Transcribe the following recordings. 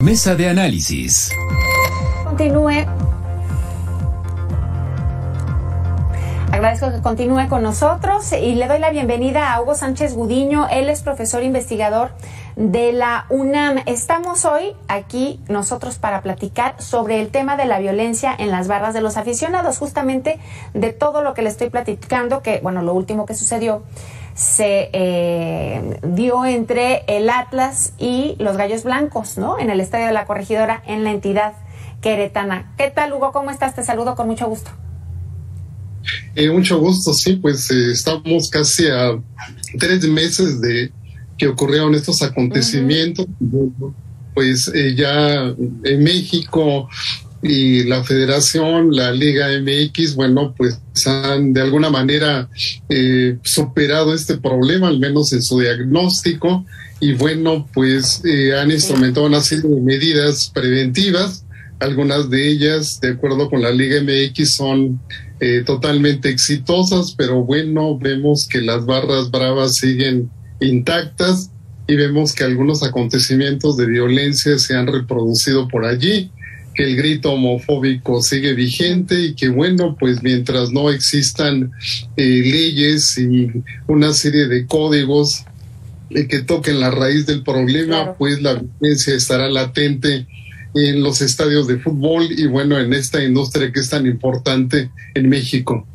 Mesa de análisis. Continúe. Agradezco que continúe con nosotros y le doy la bienvenida a Hugo Sánchez Gudiño. Él es profesor investigador de la UNAM. Estamos hoy aquí nosotros para platicar sobre el tema de la violencia en las barras de los aficionados, justamente de todo lo que le estoy platicando, que bueno, lo último que sucedió se dio entre el Atlas y los Gallos Blancos, ¿no? En el Estadio de la Corregidora, en la entidad queretana. ¿Qué tal, Hugo? ¿Cómo estás? Te saludo con mucho gusto. Mucho gusto, sí, pues estamos casi a 3 meses de que ocurrieron estos acontecimientos. Pues ya en México y la Federación, la Liga MX, bueno, pues han de alguna manera superado este problema, al menos en su diagnóstico, y bueno, pues han instrumentado una serie de medidas preventivas. Algunas de ellas, de acuerdo con la Liga MX, son totalmente exitosas, pero bueno, vemos que las barras bravas siguen intactas y vemos que algunos acontecimientos de violencia se han reproducido por allí, que el grito homofóbico sigue vigente y que bueno, pues mientras no existan leyes y una serie de códigos que toquen la raíz del problema, claro, pues la violencia estará latente en los estadios de fútbol y bueno, en esta industria que es tan importante en México.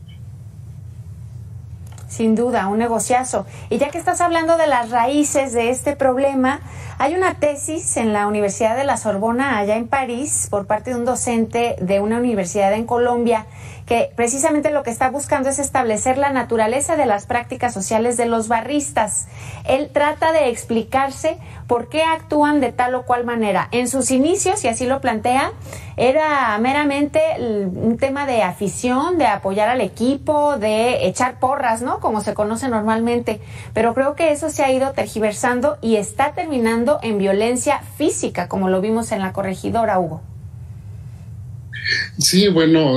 Sin duda, un negociazo. Y ya que estás hablando de las raíces de este problema, hay una tesis en la Universidad de la Sorbona, allá en París, por parte de un docente de una universidad en Colombia, que precisamente lo que está buscando es establecer la naturaleza de las prácticas sociales de los barristas. Él trata de explicarse por qué actúan de tal o cual manera. En sus inicios, y así lo plantea, era meramente un tema de afición, de apoyar al equipo, de echar porras, ¿no? Como se conoce normalmente. Pero creo que eso se ha ido tergiversando y está terminando en violencia física, como lo vimos en la Corregidora, Hugo. Sí, bueno,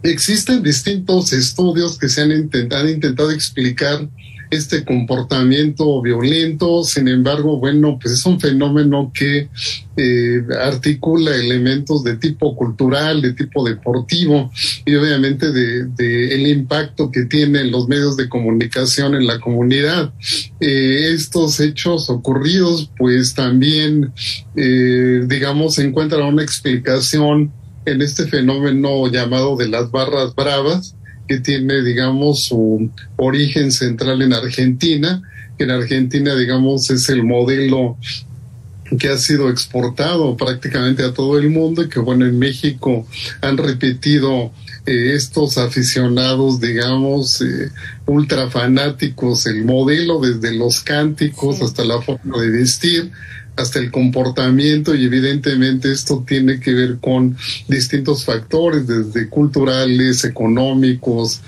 existen distintos estudios que se han intentado explicar este comportamiento violento. Sin embargo, bueno, pues es un fenómeno que articula elementos de tipo cultural, de tipo deportivo y obviamente de el impacto que tienen los medios de comunicación en la comunidad. Estos hechos ocurridos pues también digamos encuentran una explicación en este fenómeno llamado de las barras bravas, que tiene, digamos, su origen central en Argentina, que en Argentina, digamos, es el modelo que ha sido exportado prácticamente a todo el mundo y que, bueno, en México han repetido estos aficionados, digamos, ultra fanáticos, el modelo desde los cánticos hasta la forma de vestir, hasta el comportamiento, y evidentemente esto tiene que ver con distintos factores, desde culturales, económicos,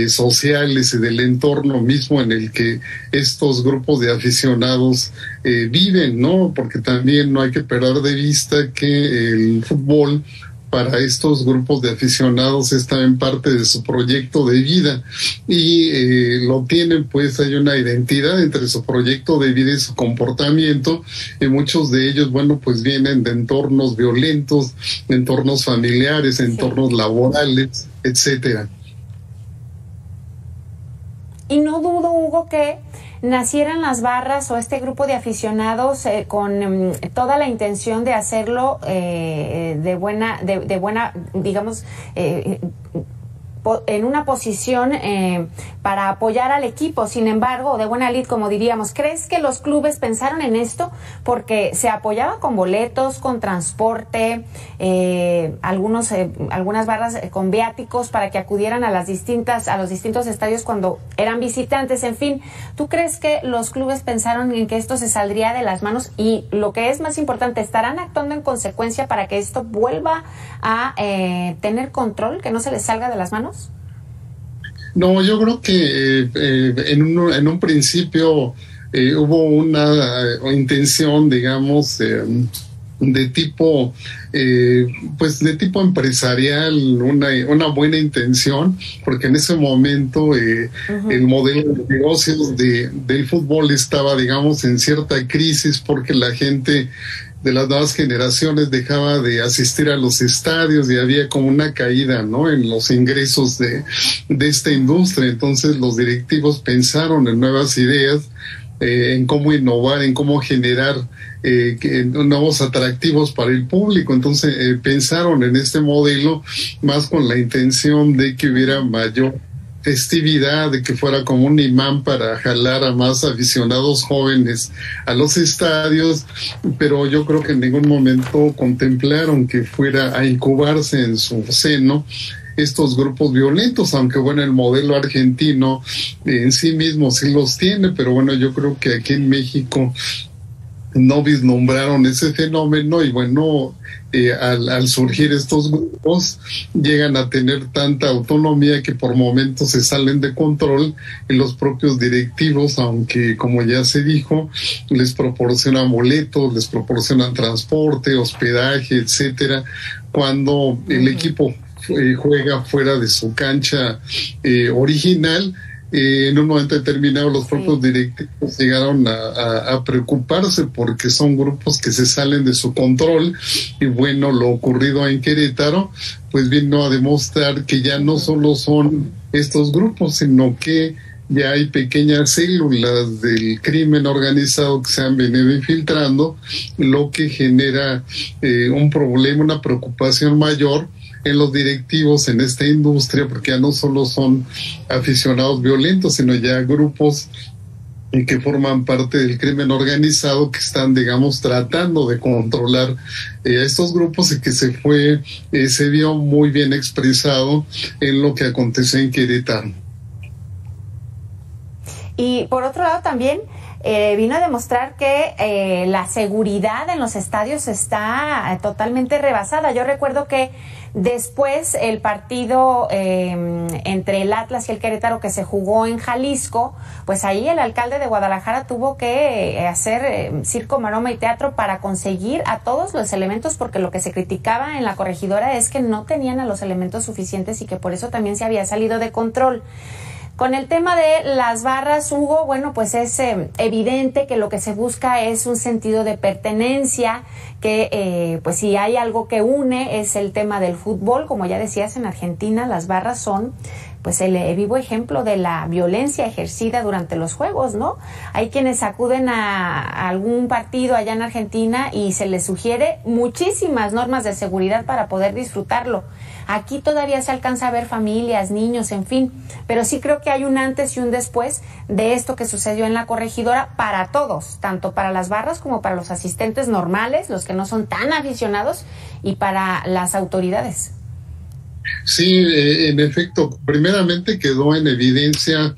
sociales y del entorno mismo en el que estos grupos de aficionados viven, ¿no? Porque también no hay que perder de vista que el fútbol para estos grupos de aficionados es también parte de su proyecto de vida y lo tienen, pues hay una identidad entre su proyecto de vida y su comportamiento, y muchos de ellos, bueno, pues vienen de entornos violentos, de entornos familiares, entornos laborales, etcétera. Y no dudo, Hugo, que nacieran las barras o este grupo de aficionados con toda la intención de hacerlo de buena, digamos, en una posición para apoyar al equipo. Sin embargo, de buena lid, como diríamos. ¿Crees que los clubes pensaron en esto? Porque se apoyaba con boletos, con transporte, algunas barras con viáticos para que acudieran a los distintos estadios cuando eran visitantes. En fin, ¿tú crees que los clubes pensaron en que esto se saldría de las manos? Y lo que es más importante, ¿estarán actuando en consecuencia para que esto vuelva a tener control, que no se les salga de las manos? No, yo creo que en un principio hubo una intención, digamos, de tipo de tipo empresarial, una buena intención, porque en ese momento el modelo de negocios del fútbol estaba, digamos, en cierta crisis, porque la gente de las nuevas generaciones dejaba de asistir a los estadios y había como una caída, ¿no?, en los ingresos de esta industria. Entonces los directivos pensaron en nuevas ideas, en cómo innovar, en cómo generar nuevos atractivos para el público. Entonces pensaron en este modelo más con la intención de que hubiera mayor festividad, de que fuera como un imán para jalar a más aficionados jóvenes a los estadios, pero yo creo que en ningún momento contemplaron que fuera a incubarse en su seno estos grupos violentos, aunque bueno, el modelo argentino en sí mismo sí los tiene, pero bueno, yo creo que aquí en México no vislumbraron ese fenómeno y bueno, al surgir estos grupos llegan a tener tanta autonomía que por momentos se salen de control y los propios directivos, aunque como ya se dijo, les proporcionan boletos, les proporcionan transporte, hospedaje, etcétera, cuando el equipo juega fuera de su cancha original. En un momento determinado los propios directivos llegaron a preocuparse porque son grupos que se salen de su control y bueno, lo ocurrido en Querétaro pues vino a demostrar que ya no solo son estos grupos, sino que ya hay pequeñas células del crimen organizado que se han venido infiltrando, lo que genera un problema, una preocupación mayor en los directivos en esta industria, porque ya no solo son aficionados violentos, sino ya grupos que forman parte del crimen organizado que están, digamos, tratando de controlar a estos grupos y que se vio muy bien expresado en lo que aconteció en Querétaro. Y por otro lado también vino a demostrar que la seguridad en los estadios está totalmente rebasada. Yo recuerdo que después el partido entre el Atlas y el Querétaro que se jugó en Jalisco, pues ahí el alcalde de Guadalajara tuvo que hacer circo, maroma y teatro para conseguir a todos los elementos, porque lo que se criticaba en la corregidora es que no tenían a los elementos suficientes y que por eso también se había salido de control. Con el tema de las barras, Hugo, bueno, pues es evidente que lo que se busca es un sentido de pertenencia, que pues si hay algo que une es el tema del fútbol. Como ya decías, en Argentina las barras son pues el vivo ejemplo de la violencia ejercida durante los juegos, ¿no? Hay quienes acuden a algún partido allá en Argentina y se les sugiere muchísimas normas de seguridad para poder disfrutarlo. Aquí todavía se alcanza a ver familias, niños, en fin, pero sí creo que hay un antes y un después de esto que sucedió en la corregidora para todos, tanto para las barras como para los asistentes normales, los que no son tan aficionados, y para las autoridades. Sí, en efecto, primeramente quedó en evidencia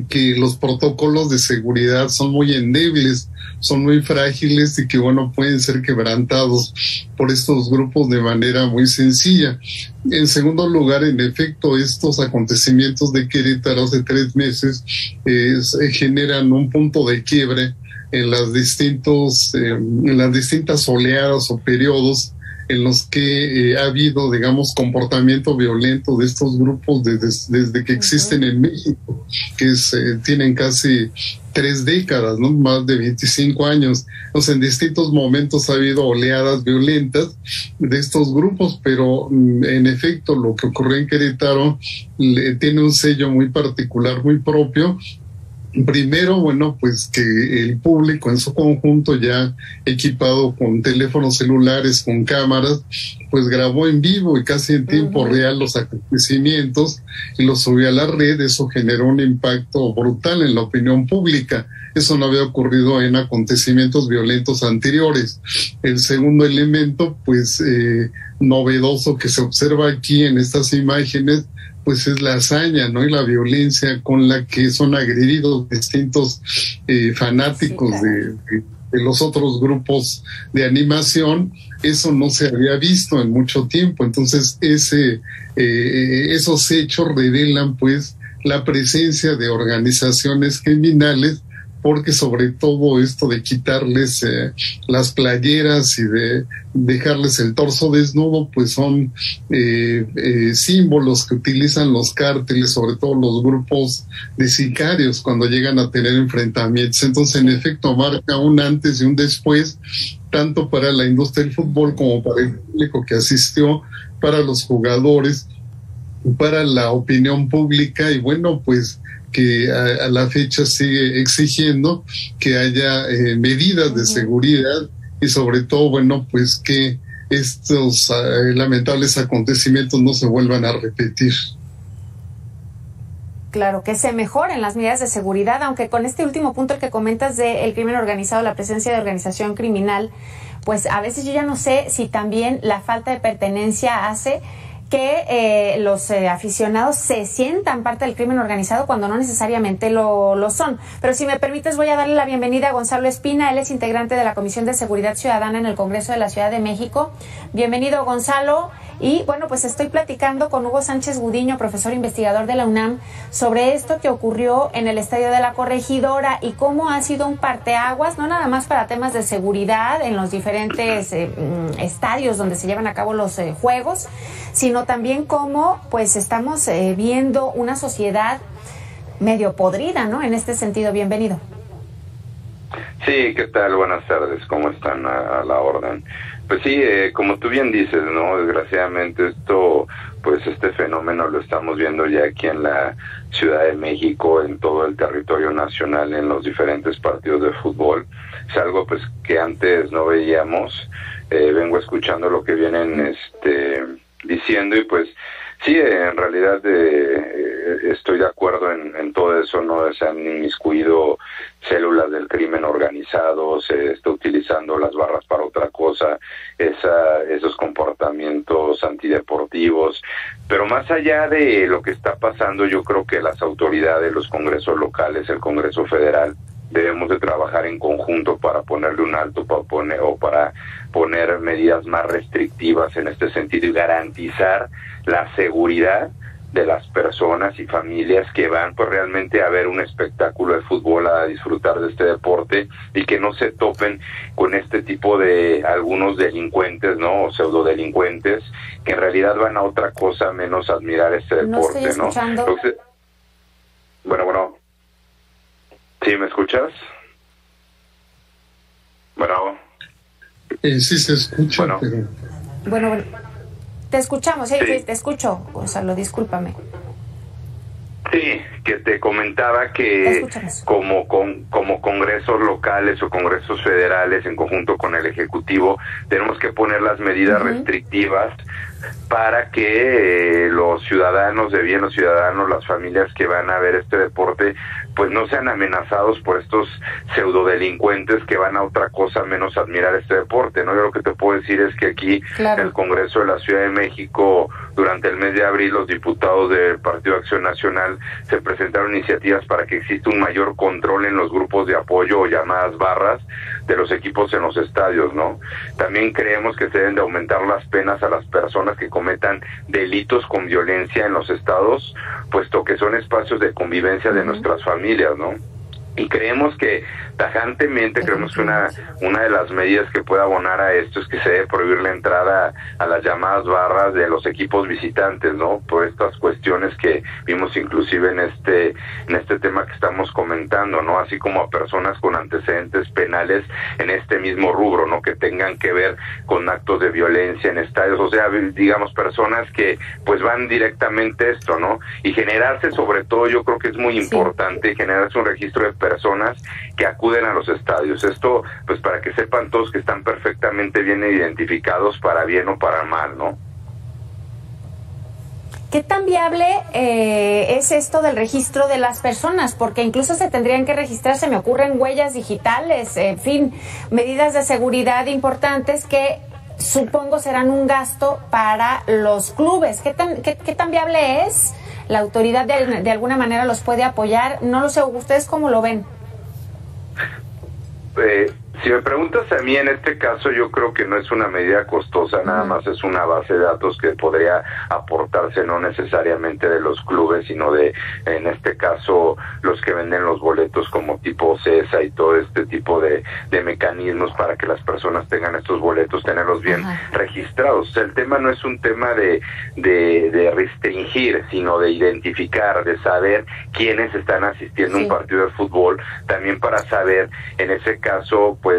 que los protocolos de seguridad son muy endebles, son muy frágiles y que, bueno, pueden ser quebrantados por estos grupos de manera muy sencilla. En segundo lugar, en efecto, estos acontecimientos de Querétaro hace 3 meses generan un punto de quiebre en las distintas oleadas o periodos en los que ha habido, digamos, comportamiento violento de estos grupos desde que existen en México, que tienen casi 3 décadas, ¿no? Más de 25 años. Entonces, en distintos momentos ha habido oleadas violentas de estos grupos, pero en efecto lo que ocurrió en Querétaro tiene un sello muy particular, muy propio. Primero, bueno, pues que el público en su conjunto, ya equipado con teléfonos celulares, con cámaras, pues grabó en vivo y casi en tiempo real los acontecimientos y los subió a la red. Eso generó un impacto brutal en la opinión pública. Eso no había ocurrido en acontecimientos violentos anteriores. El segundo elemento, pues novedoso que se observa aquí en estas imágenes, pues es la hazaña, ¿no? Y la violencia con la que son agredidos distintos fanáticos, sí, claro, de los otros grupos de animación. Eso no se había visto en mucho tiempo. Entonces, esos hechos revelan, pues, la presencia de organizaciones criminales porque sobre todo esto de quitarles las playeras y de dejarles el torso desnudo, pues son símbolos que utilizan los cárteles, sobre todo los grupos de sicarios, cuando llegan a tener enfrentamientos. Entonces, en efecto, marca un antes y un después, tanto para la industria del fútbol como para el público que asistió, para los jugadores, para la opinión pública, y bueno, pues que a la fecha sigue exigiendo que haya medidas de seguridad y sobre todo, bueno, pues que estos lamentables acontecimientos no se vuelvan a repetir. Claro, que se mejoren las medidas de seguridad, aunque con este último punto el que comentas del crimen organizado, la presencia de organización criminal, pues a veces yo ya no sé si también la falta de pertenencia hace que los aficionados se sientan parte del crimen organizado cuando no necesariamente lo son. Pero si me permites, voy a darle la bienvenida a Gonzalo Espina. Él es integrante de la Comisión de Seguridad Ciudadana en el Congreso de la Ciudad de México. Bienvenido, Gonzalo. Y bueno, pues estoy platicando con Hugo Sánchez Gudiño, profesor investigador de la UNAM, sobre esto que ocurrió en el Estadio de la Corregidora y cómo ha sido un parteaguas, no nada más para temas de seguridad en los diferentes estadios donde se llevan a cabo los juegos, sino también cómo pues estamos viendo una sociedad medio podrida, ¿no? En este sentido, bienvenido. Sí, ¿qué tal? Buenas tardes, ¿cómo están? A la orden. Pues sí, como tú bien dices, ¿no? Desgraciadamente este fenómeno lo estamos viendo ya aquí en la Ciudad de México, en todo el territorio nacional, en los diferentes partidos de fútbol. Es algo pues que antes no veíamos. Vengo escuchando lo que vienen diciendo y pues sí, en realidad estoy de acuerdo en todo eso, no se han inmiscuido células del crimen organizado, se está utilizando las barras para otra cosa, esos comportamientos antideportivos, pero más allá de lo que está pasando, yo creo que las autoridades, los congresos locales, el Congreso Federal, debemos de trabajar en conjunto para ponerle un alto, para poner medidas más restrictivas en este sentido y garantizar la seguridad de las personas y familias que van pues realmente a ver un espectáculo de fútbol, a disfrutar de este deporte y que no se topen con este tipo de algunos delincuentes, ¿no? O pseudodelincuentes que en realidad van a otra cosa menos admirar este deporte, no estoy escuchando. Entonces, bueno. ¿Sí me escuchas? Bueno. Sí se escucha, bueno. Pero... Bueno, te escuchamos, sí. Sí. Te escucho, Gonzalo, discúlpame. Sí, que te comentaba que como congresos locales o congresos federales en conjunto con el Ejecutivo tenemos que poner las medidas restrictivas para que los ciudadanos de bien, los ciudadanos, las familias que van a ver este deporte, pues no sean amenazados por estos pseudodelincuentes que van a otra cosa menos admirar este deporte, ¿no? Yo lo que te puedo decir es que aquí en el Congreso de la Ciudad de México, durante el mes de abril, los diputados del Partido Acción Nacional se presentaron iniciativas para que exista un mayor control en los grupos de apoyo o llamadas barras de los equipos en los estadios, ¿no? También creemos que se deben de aumentar las penas a las personas que cometan delitos con violencia en los estados, puesto que son espacios de convivencia de nuestras familias, ¿no? Y creemos que tajantemente, creemos que una de las medidas que puede abonar a esto es que se debe prohibir la entrada a las llamadas barras de los equipos visitantes, ¿no? Por estas cuestiones que vimos inclusive en este tema que estamos comentando, ¿no? Así como a personas con antecedentes penales en este mismo rubro, ¿no? Que tengan que ver con actos de violencia en estadios, o sea, digamos, personas que pues van directamente a esto, ¿no? Y generarse, sobre todo, yo creo que es muy importante generarse un registro de personas que acuden a los estadios. Esto, pues para que sepan todos que están perfectamente bien identificados para bien o para mal, ¿no? ¿Qué tan viable es esto del registro de las personas? Porque incluso se tendrían que registrar, se me ocurren huellas digitales, en fin, medidas de seguridad importantes que supongo serán un gasto para los clubes. ¿Qué tan viable es? ¿La autoridad de alguna manera los puede apoyar? No lo sé, ¿ustedes cómo lo ven? Si me preguntas a mí, en este caso yo creo que no es una medida costosa, nada más es una base de datos que podría aportarse no necesariamente de los clubes, sino de, en este caso, los que venden los boletos como tipo CESA y todo este tipo de mecanismos para que las personas tengan estos boletos, tenerlos bien registrados. O sea, el tema no es un tema de restringir, sino de identificar, de saber quiénes están asistiendo a un partido de fútbol, también para saber, en ese caso, pues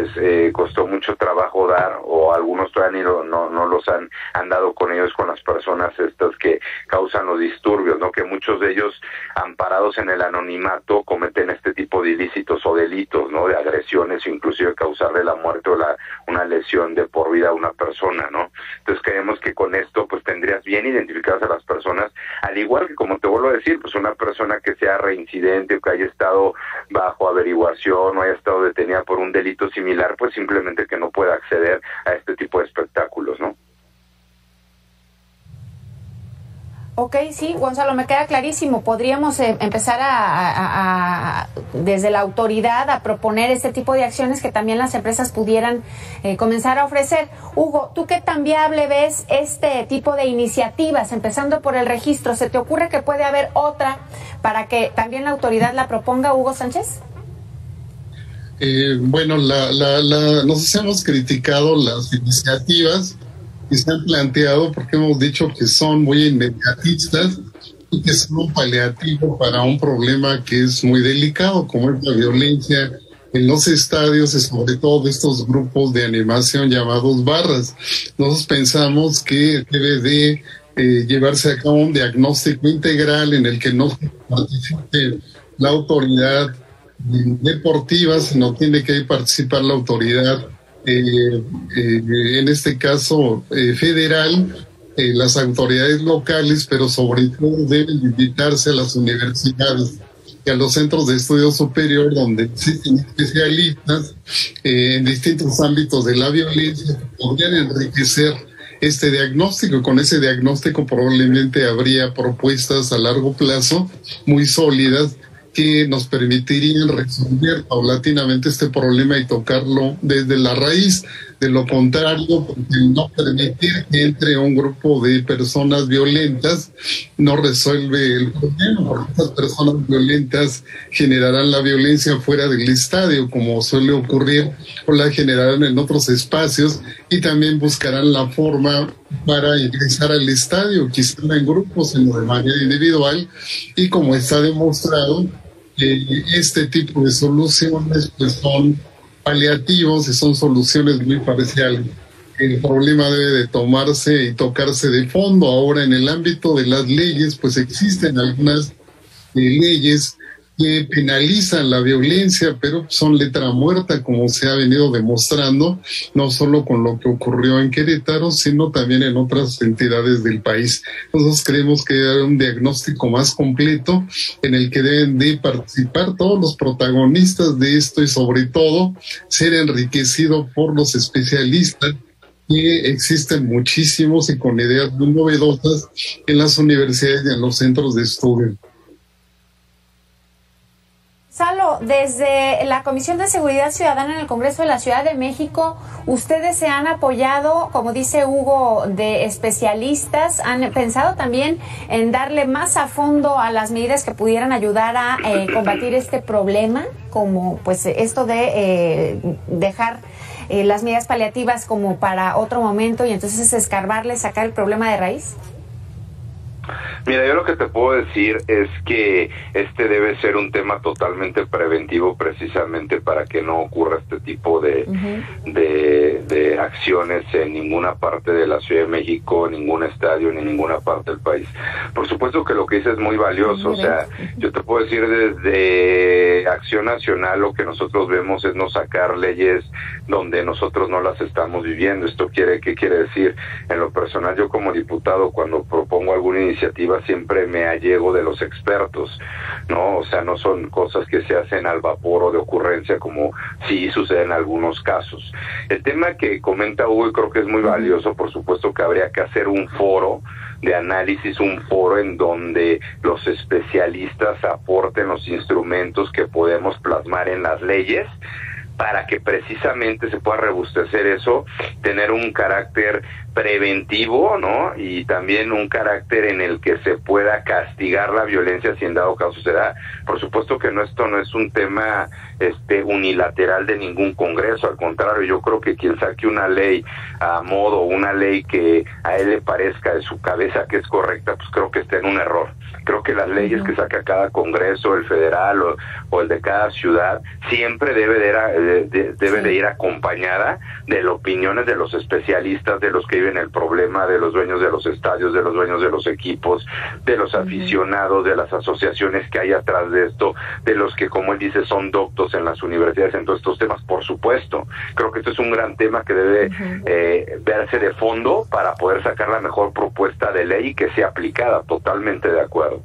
costó mucho trabajo dar, o algunos todavía no los han dado con ellos, con las personas estas que causan los disturbios, ¿no? Que muchos de ellos, amparados en el anonimato, cometen este tipo de ilícitos o delitos, ¿no? De agresiones o inclusive causarle la muerte o una lesión de por vida a una persona, ¿no? Entonces creemos que con esto pues tendrías bien identificadas a las personas, al igual que, como te vuelvo a decir, pues una persona que sea reincidente o que haya estado bajo averiguación o haya estado detenida por un delito similar, pues simplemente que no pueda acceder a este tipo de espectáculos, ¿no? Ok, sí, Gonzalo, me queda clarísimo. Podríamos empezar desde la autoridad a proponer este tipo de acciones que también las empresas pudieran comenzar a ofrecer. Hugo, ¿tú qué tan viable ves este tipo de iniciativas, empezando por el registro? ¿Se te ocurre que puede haber otra para que también la autoridad la proponga, Hugo Sánchez? Bueno, nos hemos criticado las iniciativas que se han planteado porque hemos dicho que son muy inmediatistas y que son un paliativo para un problema que es muy delicado, como es la violencia en los estadios y sobre todo de estos grupos de animación llamados barras. Nosotros pensamos que debe de llevarse a cabo un diagnóstico integral en el que no participe la autoridad deportiva, sino tiene que participar la autoridad en este caso federal, las autoridades locales, pero sobre todo deben invitarse a las universidades y a los centros de estudio superior donde existen especialistas en distintos ámbitos de la violencia que podrían enriquecer este diagnóstico. Con ese diagnóstico probablemente habría propuestas a largo plazo muy sólidas que nos permitirían resolver paulatinamente este problema y tocarlo desde la raíz. De lo contrario, no permitir que entre un grupo de personas violentas no resuelve el problema, porque estas personas violentas generarán la violencia fuera del estadio, como suele ocurrir, o la generarán en otros espacios, y también buscarán la forma para ingresar al estadio, quizá no en grupos, sino de manera individual, y como está demostrado, este tipo de soluciones pues son paliativos y son soluciones muy parciales. El problema debe de tomarse y tocarse de fondo. Ahora, en el ámbito de las leyes, pues existen algunas leyes que penalizan la violencia, pero son letra muerta, como se ha venido demostrando, no solo con lo que ocurrió en Querétaro, sino también en otras entidades del país. Nosotros creemos que hay un diagnóstico más completo en el que deben de participar todos los protagonistas de esto y sobre todo ser enriquecido por los especialistas, que existen muchísimos y con ideas muy novedosas en las universidades y en los centros de estudio. Salo, desde la Comisión de Seguridad Ciudadana en el Congreso de la Ciudad de México, ustedes se han apoyado, como dice Hugo, de especialistas. ¿Han pensado también en darle más a fondo a las medidas que pudieran ayudar a combatir este problema, como pues esto de dejar las medidas paliativas como para otro momento y entonces escarbarle, sacar el problema de raíz? Mira, yo lo que te puedo decir es que este debe ser un tema totalmente preventivo, precisamente para que no ocurra este tipo de acciones en ninguna parte de la Ciudad de México, en ningún estadio, ni en ninguna parte del país. Por supuesto que lo que dices es muy valioso. O sea, yo te puedo decir desde Acción Nacional lo que nosotros vemos es no sacar leyes donde nosotros no las estamos viviendo. ¿Qué quiere decir? En lo personal, yo como diputado, cuando propongo alguna iniciativa, siempre me allego de los expertos, ¿no? O sea, no son cosas que se hacen al vapor o de ocurrencia, como sí sucede en algunos casos. El tema que comenta Hugo, y creo que es muy valioso, por supuesto que habría que hacer un foro de análisis, un foro en donde los especialistas aporten los instrumentos que podemos plasmar en las leyes para que precisamente se pueda robustecer eso, tener un carácter preventivo, ¿no? Y también un carácter en el que se pueda castigar la violencia si en dado caso se da. Por supuesto que esto no es un tema unilateral de ningún congreso, al contrario, yo creo que quien saque una ley a modo, una ley que a él le parezca de su cabeza que es correcta, pues creo que está en un error. Creo que las leyes que saca cada congreso, el federal o el de cada ciudad, siempre debe de ir acompañada de las opiniones de los especialistas, de los que viven el problema, de los dueños de los estadios, de los dueños de los equipos, de los aficionados, de las asociaciones que hay atrás de esto, de los que, como él dice, son doctos en las universidades en todos estos temas, por supuesto. Creo que esto es un gran tema que debe verse de fondo para poder sacar la mejor propuesta de ley y que sea aplicada. Totalmente de acuerdo.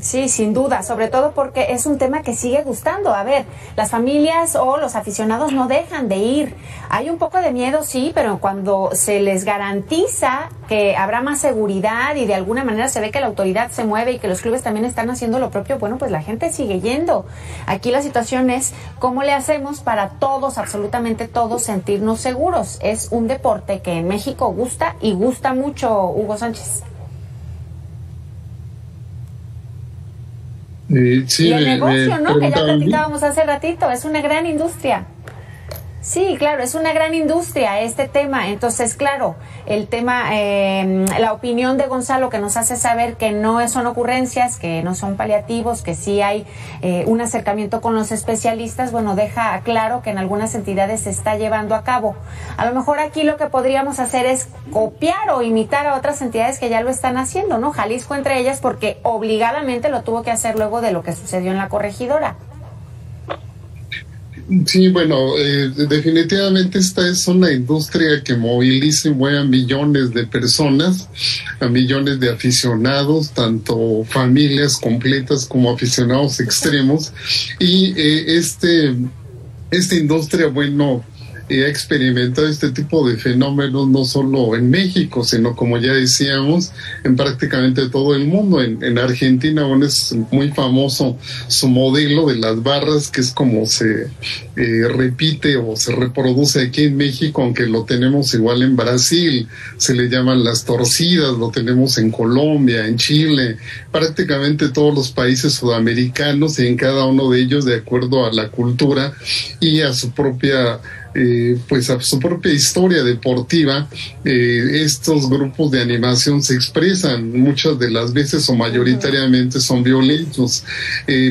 Sí, sin duda, sobre todo porque es un tema que sigue gustando. A ver, las familias o los aficionados no dejan de ir. Hay un poco de miedo, sí, pero cuando se les garantiza que habrá más seguridad y de alguna manera se ve que la autoridad se mueve y que los clubes también están haciendo lo propio, bueno, pues la gente sigue yendo. Aquí la situación es cómo le hacemos para todos, absolutamente todos, sentirnos seguros. Es un deporte que en México gusta y gusta mucho, Hugo Sánchez. Sí, y el negocio, ¿no? Que ya platicábamos hace ratito, es una gran industria. Sí, claro, es una gran industria este tema. Entonces, claro, el tema, la opinión de Gonzalo que nos hace saber que no son ocurrencias, que no son paliativos, que sí hay un acercamiento con los especialistas, bueno, deja claro que en algunas entidades se está llevando a cabo. A lo mejor aquí lo que podríamos hacer es copiar o imitar a otras entidades que ya lo están haciendo, ¿no? Jalisco entre ellas, porque obligadamente lo tuvo que hacer luego de lo que sucedió en la corregidora. Sí, bueno, definitivamente esta es una industria que moviliza y mueve a millones de personas, a millones de aficionados, tanto familias completas como aficionados extremos. Y esta industria, bueno, ha experimentado este tipo de fenómenos no solo en México, sino, como ya decíamos, en prácticamente todo el mundo. En Argentina, bueno, es muy famoso su modelo de las barras, que es como se repite o se reproduce aquí en México, aunque lo tenemos igual en Brasil, se le llaman las torcidas, lo tenemos en Colombia, en Chile, prácticamente todos los países sudamericanos, y en cada uno de ellos de acuerdo a la cultura y a su propia pues a su propia historia deportiva, estos grupos de animación se expresan, muchas de las veces o mayoritariamente son violentos,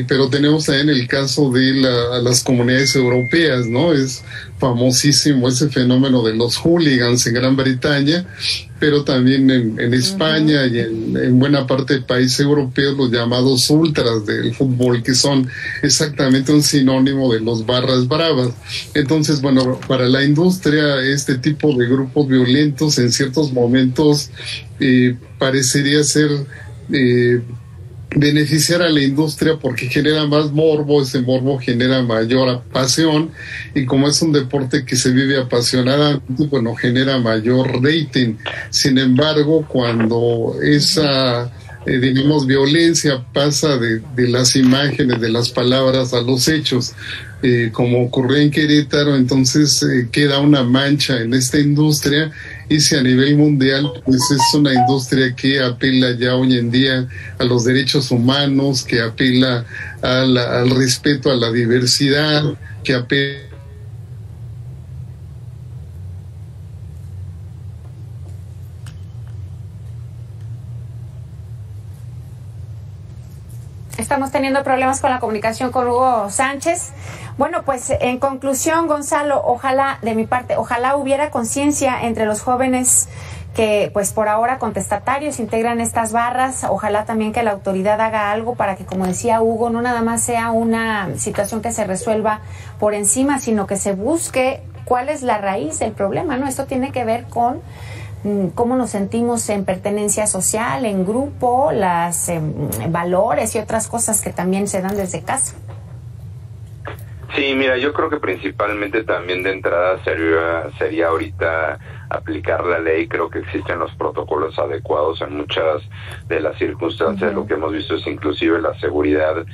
pero tenemos también el caso de las comunidades europeas, ¿no? Es famosísimo ese fenómeno de los hooligans en Gran Bretaña, pero también en España y en buena parte de países europeos los llamados ultras del fútbol, que son exactamente un sinónimo de los barras bravas. Entonces, bueno, para la industria este tipo de grupos violentos en ciertos momentos parecería ser beneficiar a la industria porque genera más morbo, ese morbo genera mayor pasión, y como es un deporte que se vive apasionadamente, bueno, genera mayor rating. Sin embargo, cuando esa digamos violencia pasa de las imágenes, de las palabras a los hechos, como ocurrió en Querétaro, entonces queda una mancha en esta industria. Y si a nivel mundial, pues es una industria que apela ya hoy en día a los derechos humanos, que apela al respeto a la diversidad, que apela... Estamos teniendo problemas con la comunicación con Hugo Sánchez. Bueno, pues en conclusión, Gonzalo, ojalá, de mi parte, ojalá hubiera conciencia entre los jóvenes que, pues por ahora, contestatarios integran estas barras. Ojalá también que la autoridad haga algo para que, como decía Hugo, no nada más sea una situación que se resuelva por encima, sino que se busque cuál es la raíz del problema, ¿no? Esto tiene que ver con cómo nos sentimos en pertenencia social, en grupo, las valores y otras cosas que también se dan desde casa. Sí, mira, yo creo que principalmente también de entrada sería ahorita aplicar la ley. Creo que existen los protocolos adecuados en muchas de las circunstancias. Lo que hemos visto es inclusive la seguridad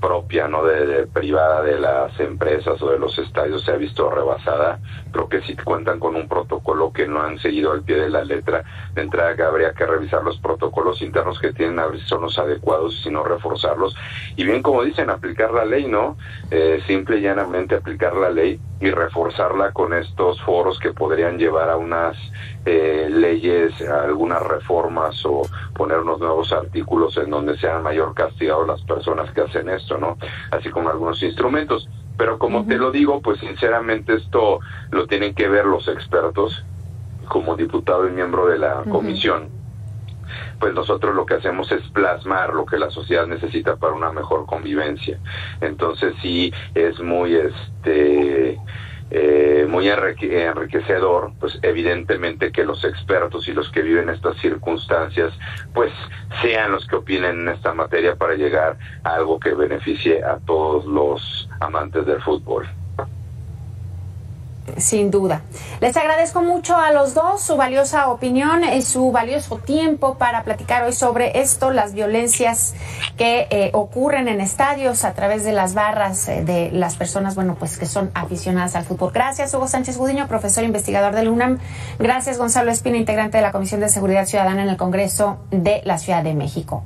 propia, no de privada de las empresas o de los estadios se ha visto rebasada. Creo que sí cuentan con un protocolo que no han seguido al pie de la letra. De entrada que habría que revisar los protocolos internos que tienen, a ver si son los adecuados y si no reforzarlos. Y bien, como dicen, aplicar la ley, ¿no? Simple y llanamente aplicar la ley y reforzarla con estos foros que podrían llevar a unas leyes, a algunas reformas o poner unos nuevos artículos en donde sean mayor castigados las personas que hacen esto, ¿no? Así como algunos instrumentos. Pero como te lo digo, pues sinceramente esto lo tienen que ver los expertos. Como diputado y miembro de la comisión, pues nosotros lo que hacemos es plasmar lo que la sociedad necesita para una mejor convivencia. Entonces sí es muy muy enriquecedor, pues evidentemente que los expertos y los que viven estas circunstancias pues sean los que opinen en esta materia para llegar a algo que beneficie a todos los amantes del fútbol. Sin duda. Les agradezco mucho a los dos su valiosa opinión y su valioso tiempo para platicar hoy sobre esto, las violencias que ocurren en estadios a través de las barras de las personas, bueno, pues que son aficionadas al fútbol. Gracias, Hugo Sánchez Gudiño, profesor investigador del UNAM. Gracias, Gonzalo Espina, integrante de la Comisión de Seguridad Ciudadana en el Congreso de la Ciudad de México.